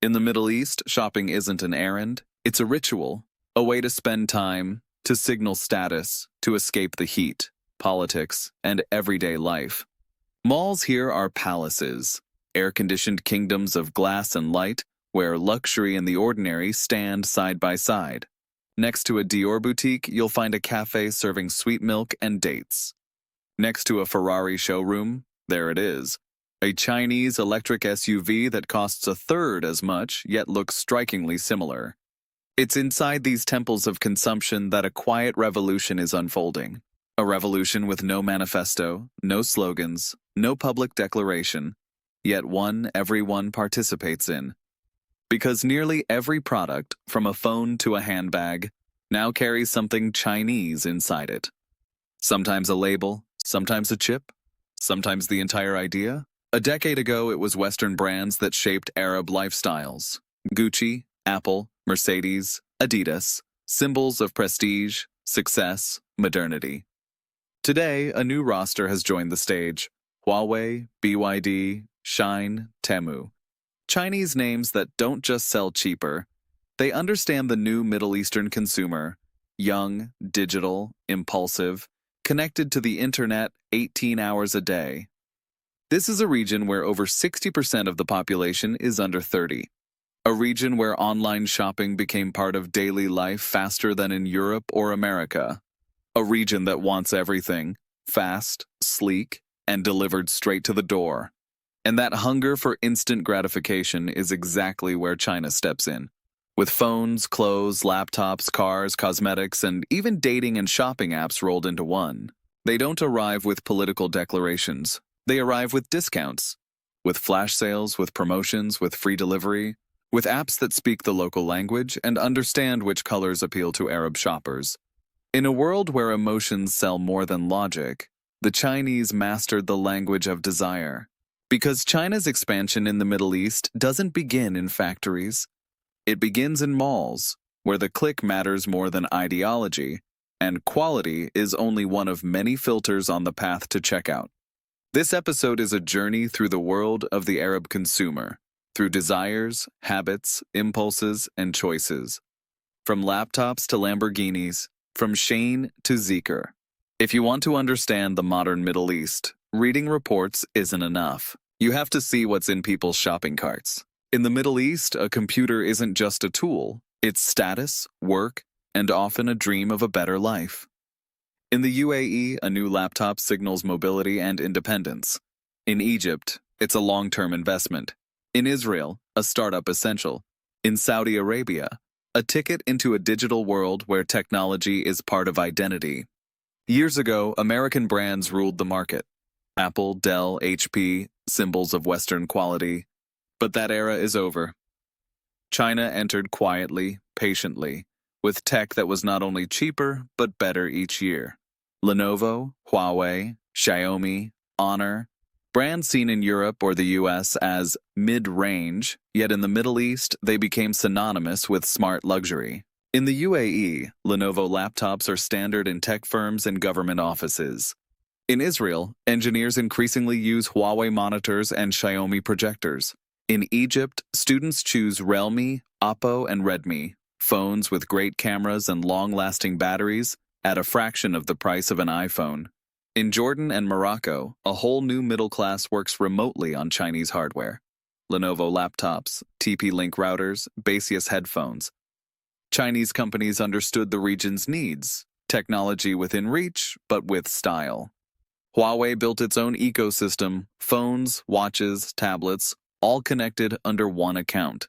In the Middle East, shopping isn't an errand, it's a ritual, a way to spend time, to signal status, to escape the heat, politics, and everyday life. Malls here are palaces, air-conditioned kingdoms of glass and light, where luxury and the ordinary stand side by side. Next to a Dior boutique, you'll find a cafe serving sweet milk and dates. Next to a Ferrari showroom, there it is. A Chinese electric SUV that costs a third as much, yet looks strikingly similar. It's inside these temples of consumption that a quiet revolution is unfolding. A revolution with no manifesto, no slogans, no public declaration, yet one everyone participates in. Because nearly every product, from a phone to a handbag, now carries something Chinese inside it. Sometimes a label, sometimes a chip, sometimes the entire idea. A decade ago, it was Western brands that shaped Arab lifestyles. Gucci, Apple, Mercedes, Adidas, symbols of prestige, success, modernity. Today, a new roster has joined the stage. Huawei, BYD, Shein, Temu. Chinese names that don't just sell cheaper. They understand the new Middle Eastern consumer. Young, digital, impulsive, connected to the internet 18 hours a day. This is a region where over 60% of the population is under 30. A region where online shopping became part of daily life faster than in Europe or America. A region that wants everything, fast, sleek, and delivered straight to the door. And that hunger for instant gratification is exactly where China steps in. With phones, clothes, laptops, cars, cosmetics, and even dating and shopping apps rolled into one. They don't arrive with political declarations. They arrive with discounts. With flash sales, with promotions, with free delivery, with apps that speak the local language and understand which colors appeal to Arab shoppers. In a world where emotions sell more than logic, the Chinese mastered the language of desire. Because China's expansion in the Middle East doesn't begin in factories. It begins in malls, where the click matters more than ideology, and quality is only one of many filters on the path to checkout. This episode is a journey through the world of the Arab consumer, through desires, habits, impulses, and choices. From laptops to Lamborghinis, from Shein to Zeekr. If you want to understand the modern Middle East, reading reports isn't enough. You have to see what's in people's shopping carts. In the Middle East, a computer isn't just a tool. It's status, work, and often a dream of a better life. In the UAE, a new laptop signals mobility and independence. In Egypt, it's a long-term investment. In Israel, a startup essential. In Saudi Arabia, a ticket into a digital world where technology is part of identity. Years ago, American brands ruled the market. Apple, Dell, HP, symbols of Western quality. But that era is over. China entered quietly, patiently, with tech that was not only cheaper, but better each year. Lenovo, Huawei, Xiaomi, Honor, brands seen in Europe or the US as mid-range, yet in the Middle East they became synonymous with smart luxury. In the UAE, Lenovo laptops are standard in tech firms and government offices. In Israel, engineers increasingly use Huawei monitors and Xiaomi projectors. In Egypt, students choose Realme, Oppo, and Redmi, phones with great cameras and long-lasting batteries at a fraction of the price of an iPhone. In Jordan and Morocco, a whole new middle class works remotely on Chinese hardware. Lenovo laptops, TP-Link routers, Baseus headphones. Chinese companies understood the region's needs, technology within reach, but with style. Huawei built its own ecosystem, phones, watches, tablets, all connected under one account.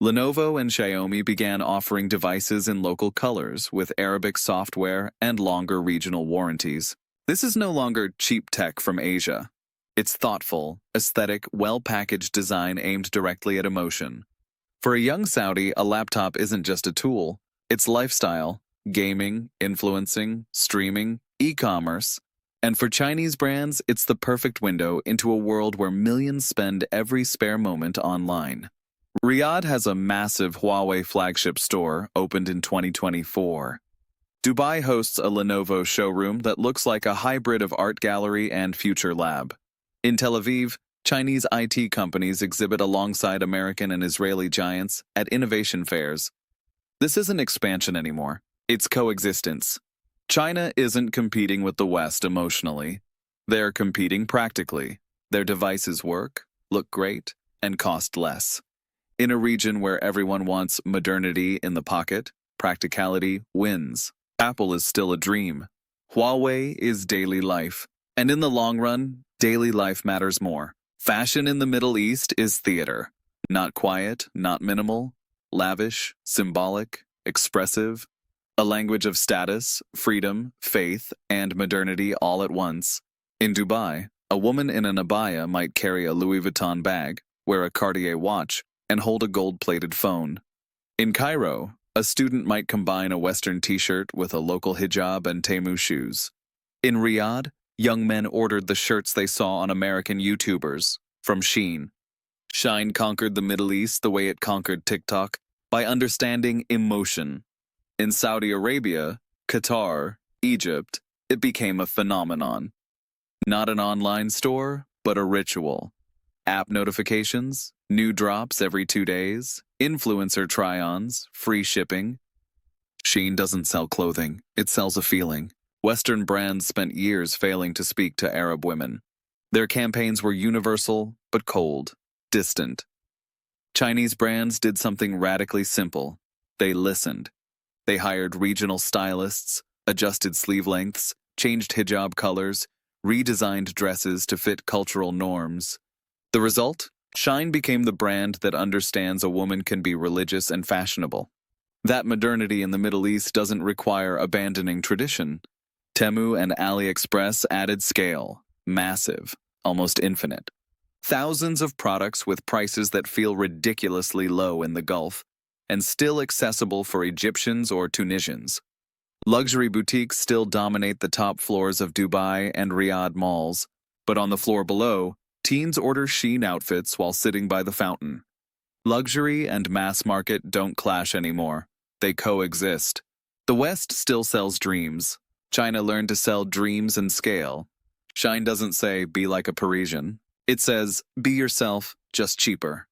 Lenovo and Xiaomi began offering devices in local colors with Arabic software and longer regional warranties. This is no longer cheap tech from Asia. It's thoughtful, aesthetic, well-packaged design aimed directly at emotion. For a young Saudi, a laptop isn't just a tool. It's lifestyle, gaming, influencing, streaming, e-commerce. And for Chinese brands, it's the perfect window into a world where millions spend every spare moment online. Riyadh has a massive Huawei flagship store opened in 2024. Dubai hosts a Lenovo showroom that looks like a hybrid of art gallery and future lab. In Tel Aviv, Chinese IT companies exhibit alongside American and Israeli giants at innovation fairs. This isn't expansion anymore, it's coexistence. China isn't competing with the West emotionally. They're competing practically. Their devices work, look great, and cost less. In a region where everyone wants modernity in the pocket, practicality wins. Apple is still a dream. Huawei is daily life. And in the long run, daily life matters more. Fashion in the Middle East is theater. Not quiet, not minimal, lavish, symbolic, expressive. A language of status, freedom, faith, and modernity all at once. In Dubai, a woman in an abaya might carry a Louis Vuitton bag, wear a Cartier watch, and hold a gold-plated phone. In Cairo, a student might combine a Western t-shirt with a local hijab and Temu shoes. In Riyadh, young men ordered the shirts they saw on American YouTubers, from Shein. Shein conquered the Middle East the way it conquered TikTok, by understanding emotion. In Saudi Arabia, Qatar, Egypt, it became a phenomenon. Not an online store, but a ritual. App notifications, new drops every 2 days, influencer try-ons, free shipping. Shein doesn't sell clothing, it sells a feeling. Western brands spent years failing to speak to Arab women. Their campaigns were universal, but cold, distant. Chinese brands did something radically simple. They listened. They hired regional stylists, adjusted sleeve lengths, changed hijab colors, redesigned dresses to fit cultural norms. The result? Shein became the brand that understands a woman can be religious and fashionable. That modernity in the Middle East doesn't require abandoning tradition. Temu and AliExpress added scale, massive, almost infinite. Thousands of products with prices that feel ridiculously low in the Gulf, and still accessible for Egyptians or Tunisians. Luxury boutiques still dominate the top floors of Dubai and Riyadh malls, but on the floor below, teens order Shein outfits while sitting by the fountain. Luxury and mass market don't clash anymore. They coexist. The West still sells dreams. China learned to sell dreams and scale. Shein doesn't say, be like a Parisian. It says, be yourself, just cheaper.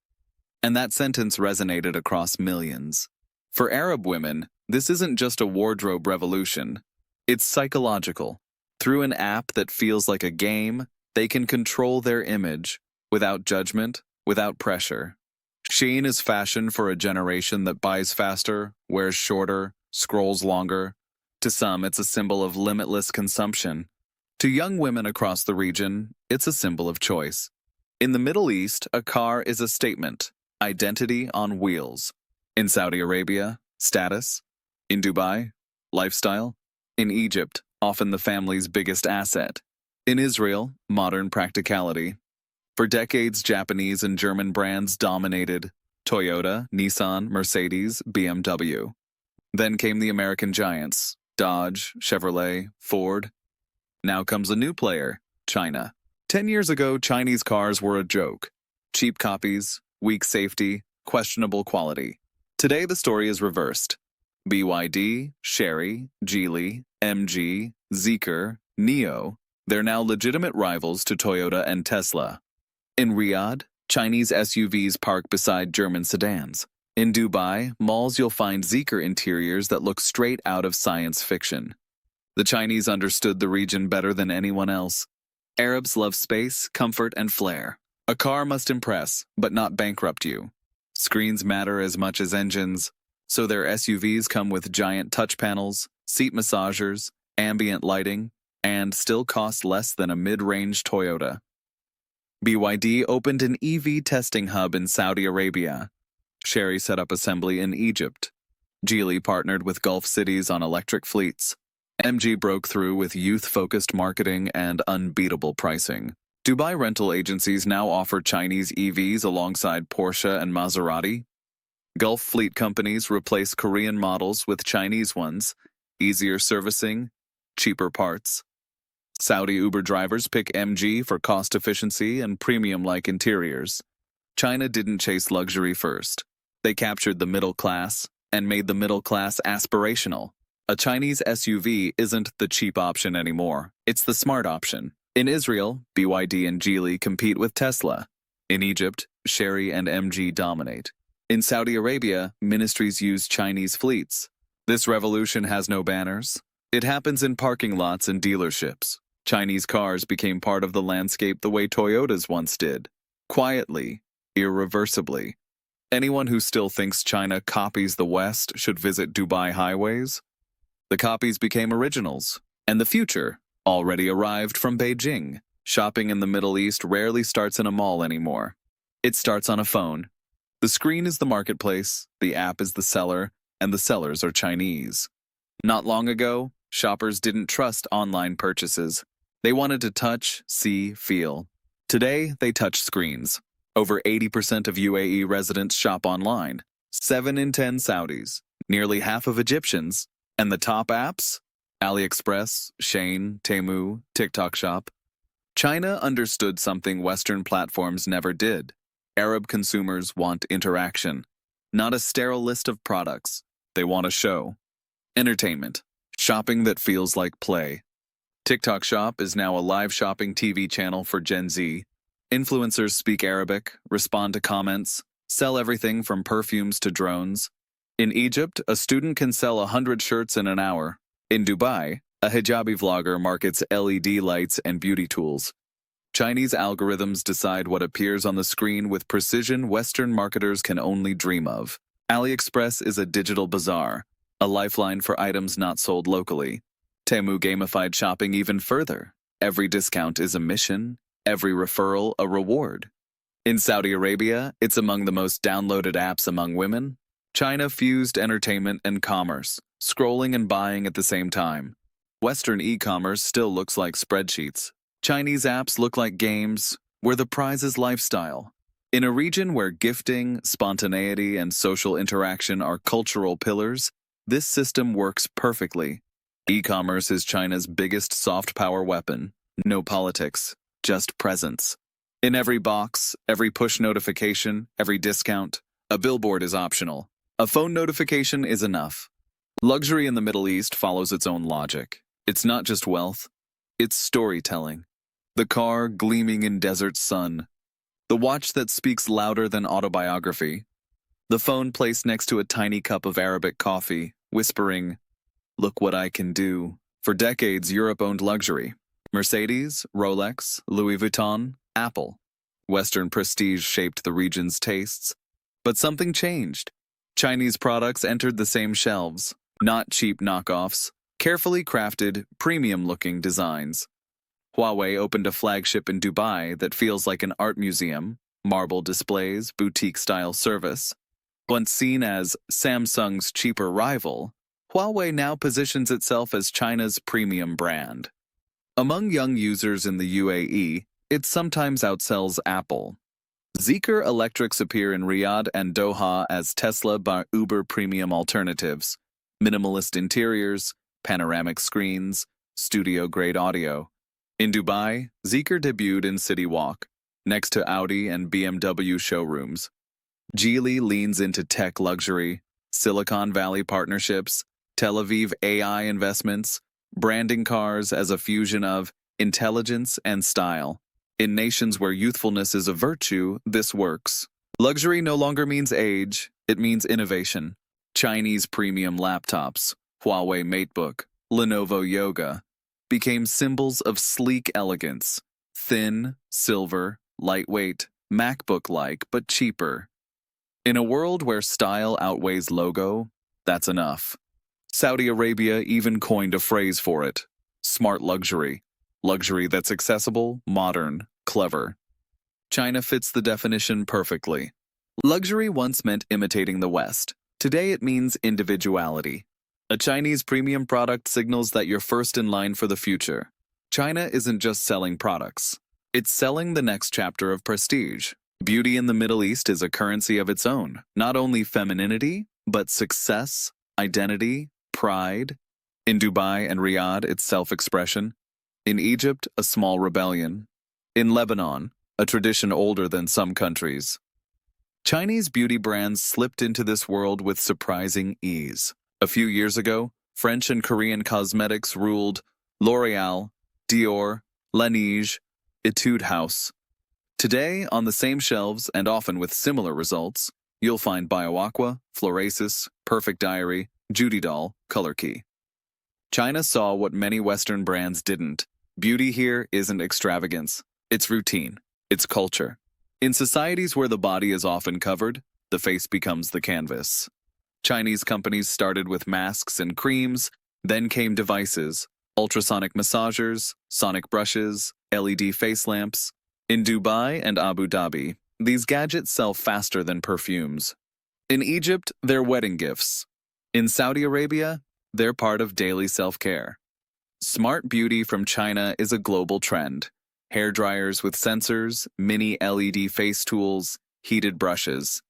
And that sentence resonated across millions. For Arab women, this isn't just a wardrobe revolution. It's psychological. Through an app that feels like a game, they can control their image, without judgment, without pressure. Shein is fashion for a generation that buys faster, wears shorter, scrolls longer. To some, it's a symbol of limitless consumption. To young women across the region, it's a symbol of choice. In the Middle East, a car is a statement, identity on wheels. In Saudi Arabia, status. In Dubai, lifestyle. In Egypt, often the family's biggest asset. In Israel, modern practicality. For decades, Japanese and German brands dominated: Toyota, Nissan, Mercedes, BMW. Then came the American giants: Dodge, Chevrolet, Ford. Now comes a new player: China. 10 years ago, Chinese cars were a joke. Cheap copies, weak safety, questionable quality. Today, the story is reversed. BYD, Chery, Geely, MG, Zeekr, NIO, they're now legitimate rivals to Toyota and Tesla. In Riyadh, Chinese SUVs park beside German sedans. In Dubai, malls you'll find Zeekr interiors that look straight out of science fiction. The Chinese understood the region better than anyone else. Arabs love space, comfort, and flair. A car must impress, but not bankrupt you. Screens matter as much as engines, so their SUVs come with giant touch panels, seat massagers, ambient lighting, and still cost less than a mid-range Toyota. BYD opened an EV testing hub in Saudi Arabia. Chery set up assembly in Egypt. Geely partnered with Gulf cities on electric fleets. MG broke through with youth-focused marketing and unbeatable pricing. Dubai rental agencies now offer Chinese EVs alongside Porsche and Maserati. Gulf fleet companies replace Korean models with Chinese ones, easier servicing, cheaper parts. Saudi Uber drivers pick MG for cost efficiency and premium-like interiors. China didn't chase luxury first. They captured the middle class and made the middle class aspirational. A Chinese SUV isn't the cheap option anymore. It's the smart option. In Israel, BYD and Geely compete with Tesla. In Egypt, Sherry and MG dominate. In Saudi Arabia, ministries use Chinese fleets. This revolution has no banners. It happens in parking lots and dealerships. Chinese cars became part of the landscape the way Toyotas once did. Quietly, irreversibly. Anyone who still thinks China copies the West should visit Dubai highways. The copies became originals, and the future already arrived from Beijing. Shopping in the Middle East rarely starts in a mall anymore. It starts on a phone. The screen is the marketplace, the app is the seller, and the sellers are Chinese. Not long ago, shoppers didn't trust online purchases. They wanted to touch, see, feel. Today, they touch screens. Over 80% of UAE residents shop online. 7 in 10 Saudis, nearly half of Egyptians, and the top apps? AliExpress, Shein, Temu, TikTok Shop. China understood something Western platforms never did. Arab consumers want interaction, not a sterile list of products. They want a show. Entertainment. Shopping that feels like play. TikTok Shop is now a live shopping TV channel for Gen Z. Influencers speak Arabic, respond to comments, sell everything from perfumes to drones. In Egypt, a student can sell 100 shirts in an hour. In Dubai, a hijabi vlogger markets LED lights and beauty tools. Chinese algorithms decide what appears on the screen with precision Western marketers can only dream of. AliExpress is a digital bazaar, a lifeline for items not sold locally. Temu gamified shopping even further. Every discount is a mission, every referral a reward. In Saudi Arabia, it's among the most downloaded apps among women. China fused entertainment and commerce, scrolling and buying at the same time. Western e-commerce still looks like spreadsheets. Chinese apps look like games, where the prize is lifestyle. In a region where gifting, spontaneity, and social interaction are cultural pillars, this system works perfectly. E-commerce is China's biggest soft power weapon. No politics, just presence. In every box, every push notification, every discount, a billboard is optional. A phone notification is enough. Luxury in the Middle East follows its own logic. It's not just wealth, it's storytelling. The car gleaming in desert sun. The watch that speaks louder than autobiography. The phone placed next to a tiny cup of Arabic coffee, whispering, "Look what I can do." For decades, Europe owned luxury. Mercedes, Rolex, Louis Vuitton, Apple. Western prestige shaped the region's tastes. But something changed. Chinese products entered the same shelves, not cheap knockoffs, carefully crafted, premium-looking designs. Huawei opened a flagship in Dubai that feels like an art museum, marble displays, boutique-style service. Once seen as Samsung's cheaper rival, Huawei now positions itself as China's premium brand. Among young users in the UAE, it sometimes outsells Apple. Zeekr electrics appear in Riyadh and Doha as Tesla by Uber premium alternatives. Minimalist interiors, panoramic screens, studio-grade audio. In Dubai, Zeekr debuted in City Walk, next to Audi and BMW showrooms. Geely leans into tech luxury, Silicon Valley partnerships, Tel Aviv AI investments, branding cars as a fusion of intelligence and style. In nations where youthfulness is a virtue, this works. Luxury no longer means age, it means innovation. Chinese premium laptops, Huawei MateBook, Lenovo Yoga, became symbols of sleek elegance. Thin, silver, lightweight, MacBook-like, but cheaper. In a world where style outweighs logo, that's enough. Saudi Arabia even coined a phrase for it: smart luxury. Luxury that's accessible, modern, clever. China fits the definition perfectly. Luxury once meant imitating the West. Today it means individuality. A Chinese premium product signals that you're first in line for the future. China isn't just selling products. It's selling the next chapter of prestige. Beauty in the Middle East is a currency of its own. Not only femininity, but success, identity, pride. In Dubai and Riyadh, it's self-expression. In Egypt, a small rebellion. In Lebanon, a tradition older than some countries. Chinese beauty brands slipped into this world with surprising ease. A few years ago, French and Korean cosmetics ruled. L'Oreal, Dior, Laneige, Etude House. Today, on the same shelves and often with similar results, you'll find BioAqua, Florasis, Perfect Diary, Judy Doll, Color Key. China saw what many Western brands didn't. Beauty here isn't extravagance. It's routine. It's culture. In societies where the body is often covered, the face becomes the canvas. Chinese companies started with masks and creams, then came devices, ultrasonic massagers, sonic brushes, LED face lamps. In Dubai and Abu Dhabi, these gadgets sell faster than perfumes. In Egypt, they're wedding gifts. In Saudi Arabia, they're part of daily self-care. Smart beauty from China is a global trend. Hair dryers with sensors, mini LED face tools, heated brushes.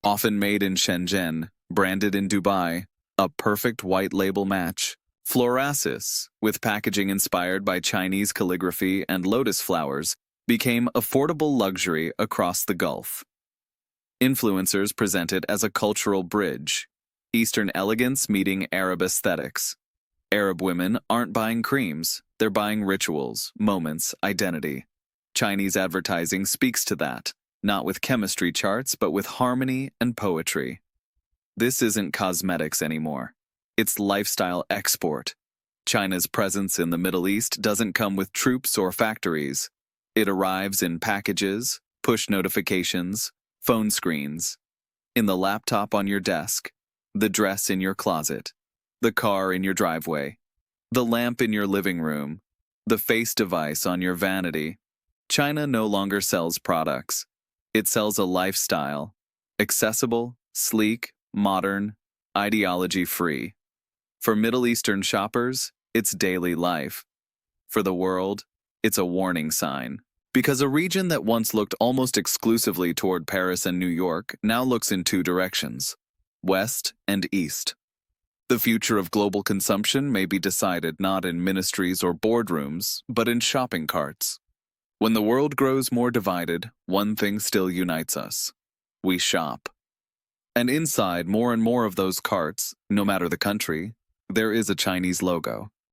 Often made in Shenzhen, branded in Dubai, a perfect white label match. Florasis, with packaging inspired by Chinese calligraphy and lotus flowers, became affordable luxury across the Gulf. Influencers present it as a cultural bridge, Eastern elegance meeting Arab aesthetics. Arab women aren't buying creams, they're buying rituals, moments, identity. Chinese advertising speaks to that, not with chemistry charts, but with harmony and poetry. This isn't cosmetics anymore. It's lifestyle export. China's presence in the Middle East doesn't come with troops or factories. It arrives in packages, push notifications, phone screens, in the laptop on your desk, the dress in your closet, the car in your driveway, the lamp in your living room, the face device on your vanity. China no longer sells products. It sells a lifestyle, accessible, sleek, modern, ideology-free. For Middle Eastern shoppers, it's daily life. For the world, it's a warning sign. Because a region that once looked almost exclusively toward Paris and New York now looks in two directions, west and east. The future of global consumption may be decided not in ministries or boardrooms, but in shopping carts. When the world grows more divided, one thing still unites us. We shop. And inside more and more of those carts, no matter the country, there is a Chinese logo.